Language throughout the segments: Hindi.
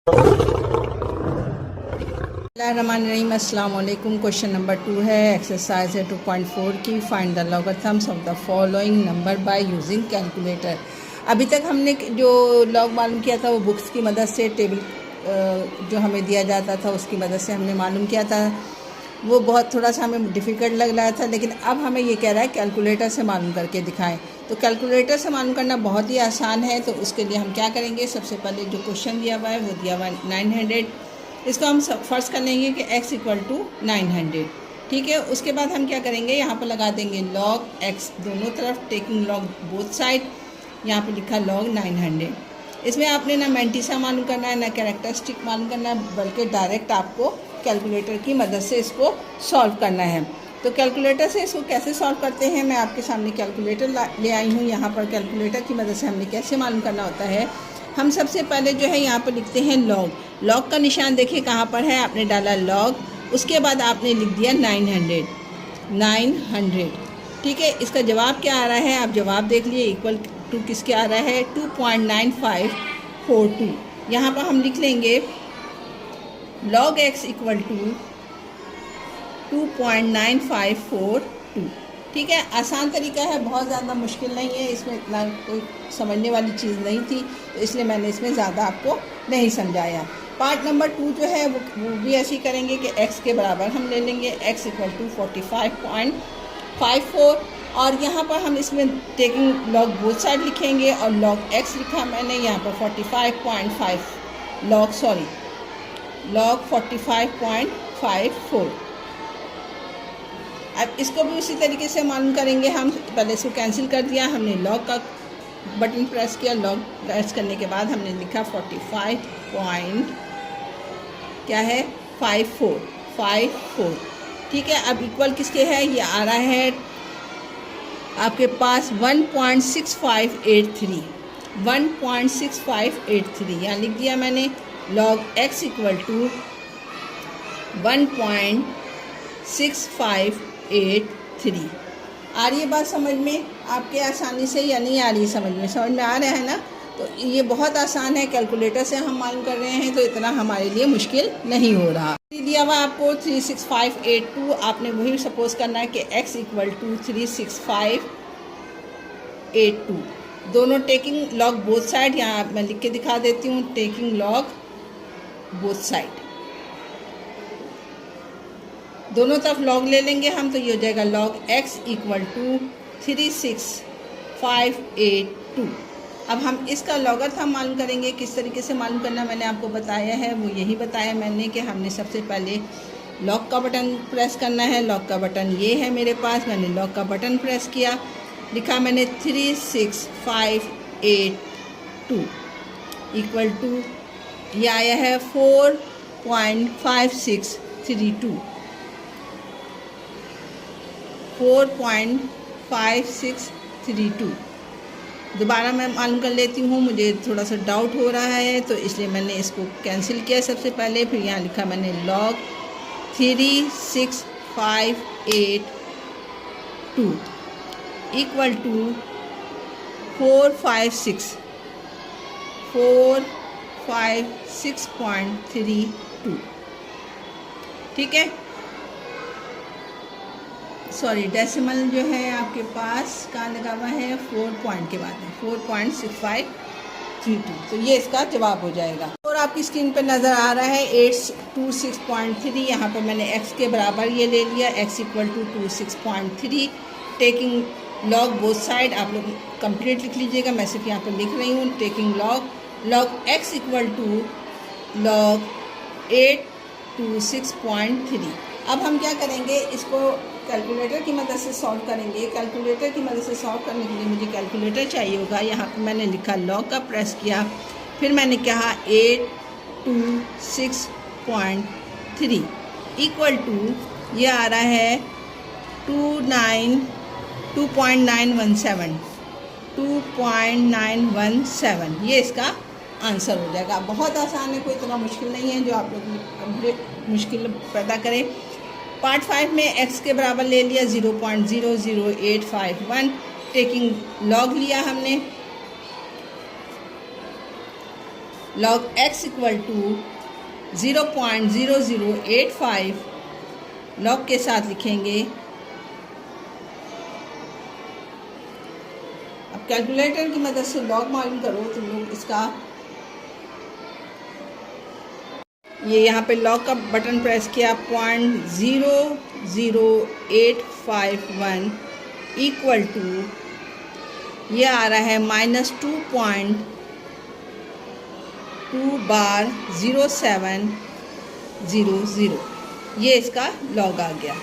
Bismillahirrahmanirrahim। अस्सलाम वालेकुम। क्वेश्चन नंबर 2 है, एक्सरसाइज है 2.4 की। Find the logarithms of the following number by using calculator. अभी तक हमने जो लॉग मालूम किया था वो बुक्स की मदद से, टेबल जो हमें दिया जाता था उसकी मदद से हमने मालूम किया था। वो बहुत थोड़ा सा हमें डिफ़िकल्ट लग रहा था, लेकिन अब हमें ये कह रहा है कैलकुलेटर से मालूम करके दिखाएं। तो कैलकुलेटर से मालूम करना बहुत ही आसान है। तो उसके लिए हम क्या करेंगे, सबसे पहले जो क्वेश्चन दिया हुआ है वो दिया हुआ है 900। इसको हम फर्स्ट कर लेंगे कि x इक्वल टू 900। ठीक है, उसके बाद हम क्या करेंगे, यहाँ पर लगा देंगे log x दोनों तरफ, टेकिंग log बोथ साइड। यहाँ पर लिखा log 900। इसमें आपने ना मैंटिसा मालूम करना है, ना कैरेक्टरिस्टिक मालूम करना है, बल्कि डायरेक्ट आपको कैलकुलेटर की मदद से इसको सॉल्व करना है। तो कैलकुलेटर से इसको कैसे सॉल्व करते हैं, मैं आपके सामने कैलकुलेटर ले आई हूँ। यहाँ पर कैलकुलेटर की मदद से हमने कैसे मालूम करना होता है। हम सबसे पहले जो है यहाँ पर लिखते हैं लॉग। लॉग का निशान देखिए कहाँ पर है, आपने डाला लॉग, उसके बाद आपने लिख दिया 900। ठीक है, इसका जवाब क्या आ रहा है आप जवाब देख लिए। इक्वल टू किसके आ रहा है, 2.9542। यहाँ पर हम लिख लेंगे log x इक्वल टू 2.9542। ठीक है, आसान तरीका है, बहुत ज़्यादा मुश्किल नहीं है, इसमें इतना कोई समझने वाली चीज़ नहीं थी, तो इसलिए मैंने इसमें ज़्यादा आपको नहीं समझाया। पार्ट नंबर 2 जो है वो भी ऐसे ही करेंगे कि x के बराबर हम ले लेंगे, x इक्वल टू 45.54। और यहाँ पर हम इसमें टेकिंग लॉग बोथ साइड लिखेंगे, और लॉग x लिखा मैंने यहाँ पर 45.5 log 45.54। अब इसको भी उसी तरीके से मालूम करेंगे हम। पहले इसको कैंसिल कर दिया, हमने लॉग का बटन प्रेस किया, लॉग प्रेस करने के बाद हमने लिखा 45 क्या है 54। ठीक है, अब इक्वल किसके है, ये आ रहा है आपके पास 1.6583। 1.6583 यहाँ लिख दिया मैंने। log x equal to 1.6583। आ रही है बात समझ में आपके आसानी से या नहीं आ रही है समझ में आ रहा है ना। तो ये बहुत आसान है, कैलकुलेटर से हम मालूम कर रहे हैं, तो इतना हमारे लिए मुश्किल नहीं हो रहा। दिया हुआ आपको 36582, आपने वही सपोज करना है कि x इक्वल टू 36582। दोनों टेकिंग लॉग बोथ साइड, यहाँ मैं लिख के दिखा देती हूँ, टेकिंग लॉग बोथ साइड, दोनों तरफ लॉग ले लेंगे हम, तो ये हो जाएगा log x इक्वल टू 36582। अब हम इसका लॉगरिथम मालूम करेंगे। किस तरीके से मालूम करना मैंने आपको बताया है, वो यही बताया मैंने कि हमने सबसे पहले लॉग का बटन प्रेस करना है। लॉग का बटन ये है मेरे पास, मैंने लॉग का बटन प्रेस किया, लिखा मैंने 36582 इक्वल टू ये आया है 4.5632। 4.5632 दोबारा मैं मालूम कर लेती हूँ, मुझे थोड़ा सा डाउट हो रहा है, तो इसलिए मैंने इसको कैंसिल किया सबसे पहले। फिर यहाँ लिखा मैंने log 36582 इक्वल टू 456.32। ठीक है, सॉरी डेसिमल जो है आपके पास कहाँ लगा हुआ है, 4 पॉइंट के बाद है 4.6532। तो ये इसका जवाब हो जाएगा। और आपकी स्क्रीन पर नज़र आ रहा है 826.3। यहाँ पर मैंने x के बराबर ये ले लिया, x equal to 26.3। Taking log both side, आप लोग कंप्लीट लिख लीजिएगा, मैं सिर्फ यहाँ पर लिख रही हूँ। Taking log x equal to log 826.3। अब हम क्या करेंगे, इसको कैलकुलेटर की मदद से सॉल्व करेंगे। कैलकुलेटर की मदद से सॉल्व करने के लिए मुझे कैलकुलेटर चाहिए होगा। यहाँ पर मैंने लिखा लॉग का प्रेस किया, फिर मैंने कहा 826.3 इक्वल टू ये आ रहा है 2.917। ये इसका आंसर हो जाएगा। बहुत आसान है, कोई इतना मुश्किल नहीं है जो आप लोग कंप्लीट मुश्किल पैदा करें। पार्ट 5 में x के बराबर ले लिया 0.00851। टेकिंग लॉग लिया हमने, log x equal to 0.0085 log के साथ लिखेंगे। अब कैलकुलेटर की मदद से लॉग मालूम करो तो लोग इसका ये यहाँ पे लॉग का बटन प्रेस किया 0.00851 इक्वल टू ये आ रहा है -2.2/0700। ये इसका लॉग आ गया।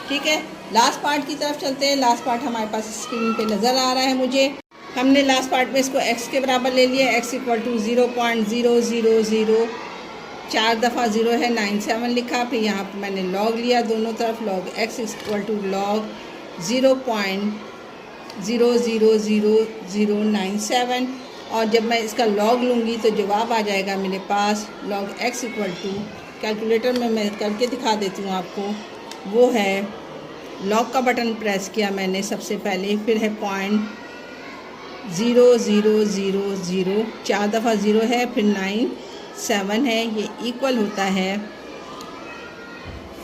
ठीक है, लास्ट पार्ट की तरफ चलते हैं। लास्ट पार्ट हमारे पास स्क्रीन पे नज़र आ रहा है मुझे। हमने लास्ट पार्ट में इसको x के बराबर ले लिया। x इक्वल टू 0.000 4 दफ़ा 0 है 97 लिखा। फिर यहाँ पर मैंने लॉग लिया दोनों तरफ। Log x equal to log 0.000097 और जब मैं इसका लॉग लूँगी तो जवाब आ जाएगा मेरे पास log x equal to, calculator में मैं करके दिखा देती हूँ आपको। वो है लॉग का बटन प्रेस किया मैंने सबसे पहले, फिर है 0.0000 4 दफ़ा 0 है, फिर 97 है। ये इक्वल होता है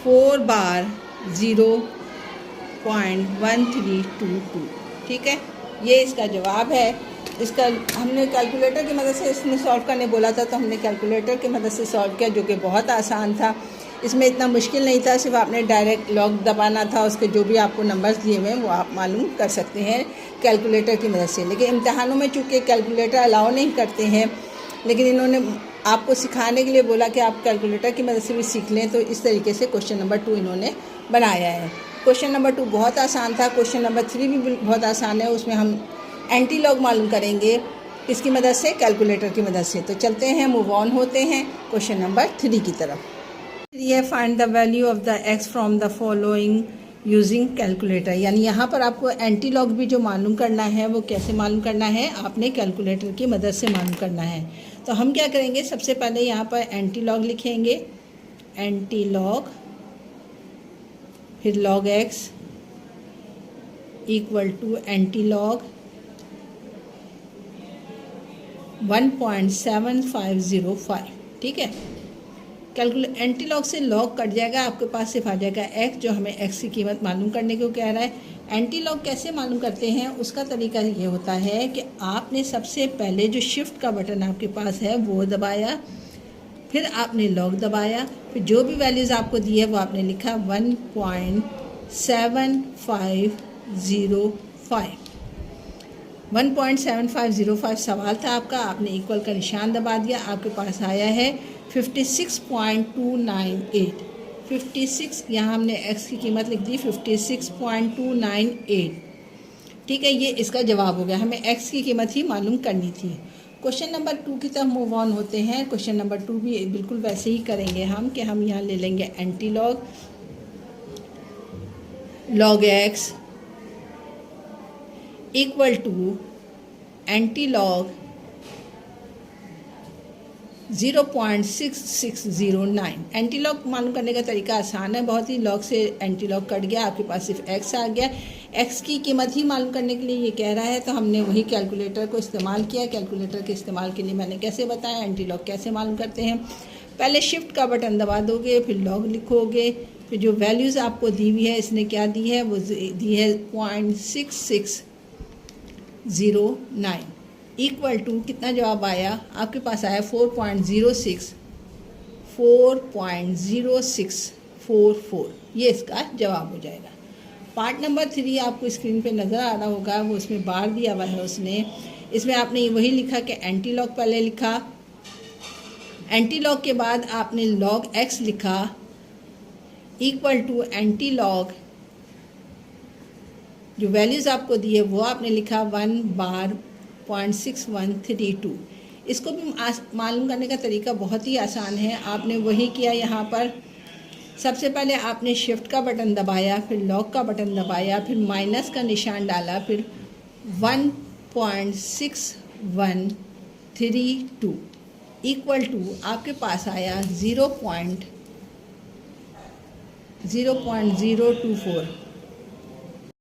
4/0.1322। ठीक है, ये इसका जवाब है। इसका हमने कैलकुलेटर की मदद से इसमें सॉल्व करने बोला था, तो हमने कैलकुलेटर की मदद से सॉल्व किया, जो कि बहुत आसान था। इसमें इतना मुश्किल नहीं था, सिर्फ आपने डायरेक्ट लॉग दबाना था। उसके जो भी आपको नंबर्स दिए हुए हैं वो आप मालूम कर सकते हैं कैलकुलेटर की मदद से। लेकिन इम्तहानों में चूँकि कैलकुलेटर अलाउ नहीं करते हैं, लेकिन इन्होंने आपको सिखाने के लिए बोला कि आप कैलकुलेटर की मदद से भी सीख लें, तो इस तरीके से क्वेश्चन नंबर 2 इन्होंने बनाया है। क्वेश्चन नंबर 2 बहुत आसान था। क्वेश्चन नंबर 3 भी बहुत आसान है। उसमें हम एंटी लॉग मालूम करेंगे इसकी मदद से, कैलकुलेटर की मदद से। तो चलते हैं, मूव ऑन होते हैं क्वेश्चन नंबर 3 की तरफ। ये find the value of the x from the following using calculator. यानी यहाँ पर आपको एंटी लॉग भी जो मालूम करना है वो कैसे मालूम करना है, आपने कैलकुलेटर की मदद से मालूम करना है। तो हम क्या करेंगे, सबसे पहले यहाँ पर एंटी लॉग लिखेंगे, एंटी लॉग, फिर log X equal to antilog 1.7505। ठीक है, एंटी लॉग से लॉग कट जाएगा, आपके पास सिर्फ आ जाएगा x, जो हमें x की कीमत मालूम करने को कह रहा है। एंटी लॉग कैसे मालूम करते हैं, उसका तरीका ये होता है कि आपने सबसे पहले जो शिफ्ट का बटन आपके पास है वो दबाया, फिर आपने लॉग दबाया, फिर जो भी वैल्यूज़ आपको दी है वो आपने लिखा 1.7505। 1.7505 सवाल था आपका, आपने इक्वल का निशान दबा दिया, आपके पास आया है 56.298। 56 यहाँ हमने x की कीमत लिख दी 56.298। ठीक है, ये इसका जवाब हो गया। हमें x की कीमत ही मालूम करनी थी। क्वेश्चन नंबर 2 की तरफ मूव ऑन होते हैं। क्वेश्चन नंबर 2 भी बिल्कुल वैसे ही करेंगे हम, कि हम यहाँ ले लेंगे antilog, log x equal to antilog 0.6609। Antilog मालूम करने का तरीका आसान है बहुत ही। लॉग से एंटी लॉग कट गया, आपके पास सिर्फ x आ गया। x की कीमत ही मालूम करने के लिए ये कह रहा है, तो हमने वही कैलकुलेटर को इस्तेमाल किया। कैलकुलेटर के इस्तेमाल के लिए मैंने कैसे बताया एंटी लॉग कैसे मालूम करते हैं। पहले शिफ्ट का बटन दबा दोगे, फिर लॉग लिखोगे, फिर जो वैल्यूज़ आपको दी हुई है, इसने क्या दी है, वो दी है 0.6609 इक्वल टू कितना जवाब आया, आपके पास आया 4.0644। ये इसका जवाब हो जाएगा। पार्ट नंबर 3 आपको स्क्रीन पे नज़र आ रहा होगा, वो इसमें बार दिया हुआ है उसने। इसमें आपने वही लिखा कि एंटी लॉग पहले लिखा, एंटी लॉग के बाद आपने लॉग एक्स लिखा इक्वल टू एंटी लॉग, जो वैल्यूज़ आपको दी है वो आपने लिखा 1/.6132। इसको भी मालूम करने का तरीका बहुत ही आसान है। आपने वही किया, यहाँ पर सबसे पहले आपने शिफ्ट का बटन दबाया, फिर लॉग का बटन दबाया, फिर माइनस का निशान डाला, फिर 1.6132 इक्वल टू आपके पास आया 0.024।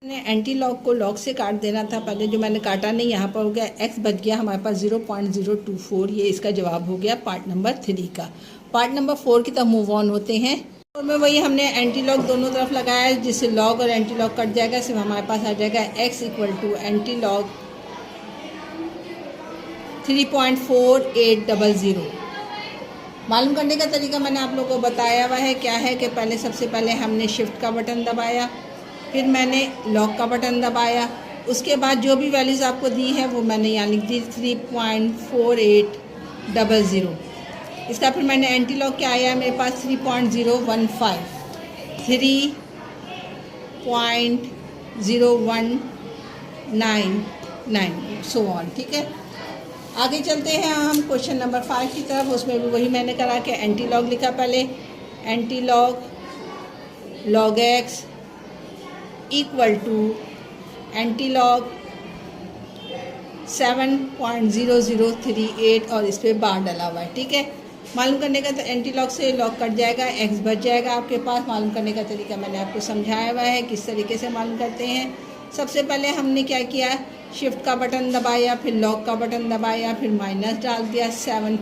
मैंने एंटी लॉग को लॉग से काट देना था, पहले जो मैंने काटा नहीं, यहाँ पर हो गया x बच गया हमारे पास 0.024। ये इसका जवाब हो गया पार्ट नंबर 3 का। पार्ट नंबर 4 की तरफ मूव ऑन होते हैं। और में वही हमने एंटी लॉग दोनों तरफ लगाया है, जिससे लॉग और एंटी लॉग कट जाएगा, सिर्फ हमारे पास आ जाएगा x equal to antilog 3.4800। मालूम करने का तरीका मैंने आप लोगों को बताया हुआ है। क्या है कि पहले सबसे पहले हमने शिफ्ट का बटन दबाया, फिर मैंने लॉक का बटन दबाया, उसके बाद जो भी वैल्यूज़ आपको दी है वो मैंने यहाँ लिख दी 3.4800। इसका फिर मैंने एंटी लॉक क्या आया मेरे पास 3.015 3.0199 सो ऑन। ठीक है, आगे चलते हैं हम क्वेश्चन नंबर 5 की तरफ। उसमें भी वही मैंने करा कि एंटी लॉग लिखा पहले, antilog log X equal to antilog 7.0038 और इस पर बार डला हुआ है। ठीक है, मालूम करने का तो एंटी लॉग से लॉग कट जाएगा, एक्स बच जाएगा आपके पास। मालूम करने का तरीका मैंने आपको समझाया हुआ है किस तरीके से मालूम करते हैं। सबसे पहले हमने क्या किया, शिफ्ट का बटन दबाया, फिर लॉक का बटन दबाया, फिर माइनस डाल दिया 7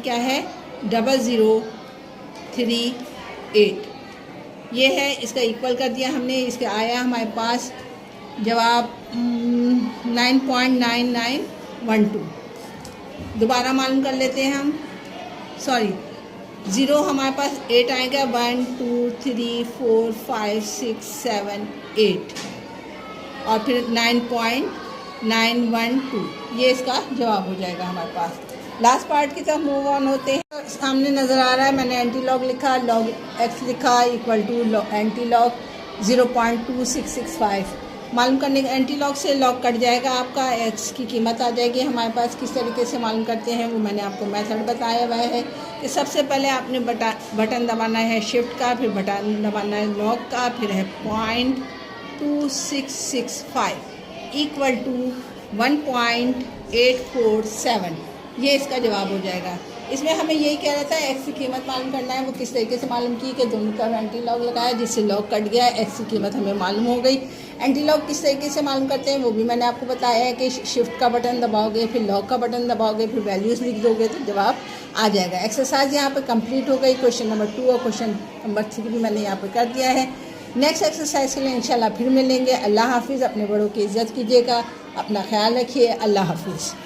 क्या है 0038 ये है, इसका इक्वल कर दिया हमने। इसका आया हमारे पास जवाब 9.9912। दोबारा मालूम कर लेते हैं हम, सॉरी 0 हमारे पास 8 आएगा, 1 2 3 4 5 6 7 8 और फिर 9.912 ये इसका जवाब हो जाएगा हमारे पास। लास्ट पार्ट की तरफ मूव ऑन होते हैं। सामने नज़र आ रहा है मैंने एंटी लॉग लिखा, लॉग एक्स लिखा इक्वल टू एंटी लॉग 0.2665। मालूम करने का एंटी लॉग से लॉग कट जाएगा, आपका एक्स की कीमत आ जाएगी हमारे पास। किस तरीके से मालूम करते हैं वो मैंने आपको मेथड बताया हुआ है कि सबसे पहले आपने बटन दबाना है शिफ्ट का, फिर बटन दबाना है लॉग का, फिर है 0.2665 इक्वल टू 1.847। ये इसका जवाब हो जाएगा। इसमें हमें यही कह रहा था एक्स की कीमत मालूम करना है। वो किस तरीके से मालूम की कि दोनों का एंटी लॉग लगाया जिससे लॉग कट गया, एक्स की कीमत हमें मालूम हो गई। एंटी लॉग किस तरीके से मालूम करते हैं वो भी मैंने आपको बताया है कि शिफ्ट का बटन दबाओगे, फिर लॉग का बटन दबाओगे, फिर वैल्यूज़ लिख दोगे तो जवाब आ जाएगा। एक्सरसाइज यहाँ पर कंप्लीट हो गई। क्वेश्चन नंबर 2 और क्वेश्चन नंबर 3 भी मैंने यहाँ पर कर दिया है। नेक्स्ट एक्सरसाइज के लिए इंशाल्लाह फिर मिलेंगे। अल्लाह हाफिज़। अपने बड़ों की इज़्ज़त कीजिएगा, अपना ख्याल रखिए। अल्लाह हाफिज़।